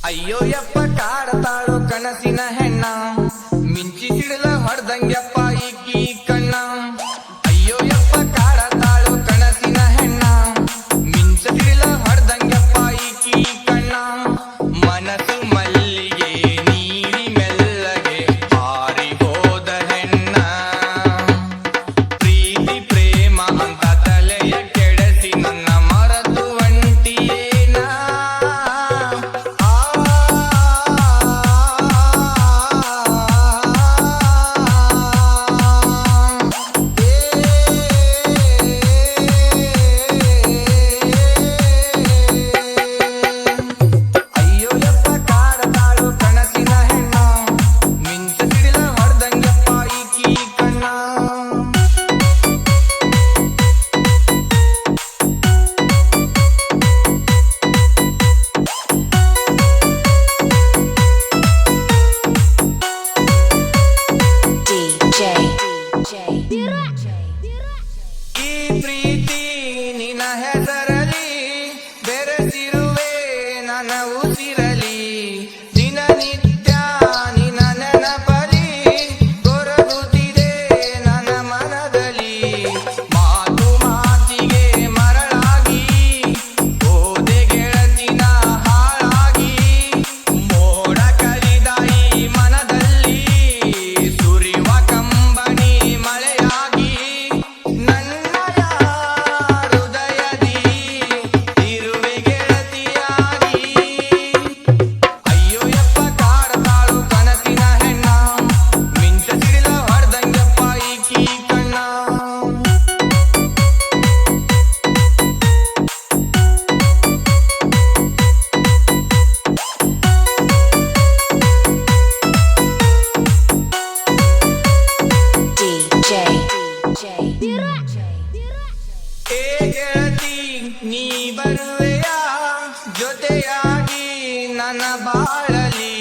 ಅಯ್ಯೋ ಯಪ್ಪ ಕಾಡತಾಳು ಕನಸಿನ ಹೆಣ್ಣ ಮಿಂಚಿ ಸಿಡಿಲ ಹೊಡೆದಂಗ್ಯಪ್ಪ ಈಕಿ ಕಣ್ಣ ಅಯ್ಯೋ ಯಪ್ಪ ಕಾಡತಾಳು ಕನಸಿನ ಹೆಣ್ಣ ಮಿಂಚ ಸಿಡಿಲ ಹೊಡೆದಂಗ್ಯಪ್ಪ ಈಕಿ ಕಣ್ಣ ಮನಸ್ಸು ಮಲ್ಲಿಗೆ ನೀರಿ ಮೆಲ್ಲಗೆ ಹಾರಿ ಹೋದ ಹೆಣ್ಣ ಪ್ರೀತಿ ಪ್ರೇಮ ಅಂತ ತಲೆಯ ಕೆಡಸಿ ನನ್ನ ಮರೆತು ಒಂಟಿಯೇನ ಈ ಪ್ರೀತಿ ನಿನ್ನ ಹೆಸರಲಿ ಬೆರೆಸಿರುವೆ ನನ್ನ ಉಸಿರಲಿ ದಿನನಿತ್ಯ ನಿನ್ನ ನೆನಪಲಿ ಕೊರಗುತ್ತಿದೆ ನನ್ನ ಮನದಲ್ಲಿ ಮಾತು ಮಾತಿಗೆ ಮರಳಾಗಿ ಹೋದೆ ಗೆಳತಿನ ಹಾಳಾಗಿ ಮೋಡ ಕಲಿದ ಈ ಮನದಲ್ಲಿ ಸುರಿವ ಕಂಬನಿ ಮಳೆಯಾಗಿ ನನ್ನಯ ಹೃದಯದಿ ಇರುವೆ ಗೆಳತಿಯಾಗಿ ಅಯ್ಯೋ ಯಪ್ಪ ಕಾಡತಾಳು ಕನಸಿನ ಹೆಣ್ಣ ಮಿಂಚ ಸಿಡಿಲ ಹೊಡೆದಂಗಪ್ಪ ಈಕಿ ಕಣ್ಣ ಏ ಗೆಳತಿ ನೀ ಬರುವೆಯಾ ಜೊತೆಯಾಗಿ ನನ್ನ ಬಾಳಲಿ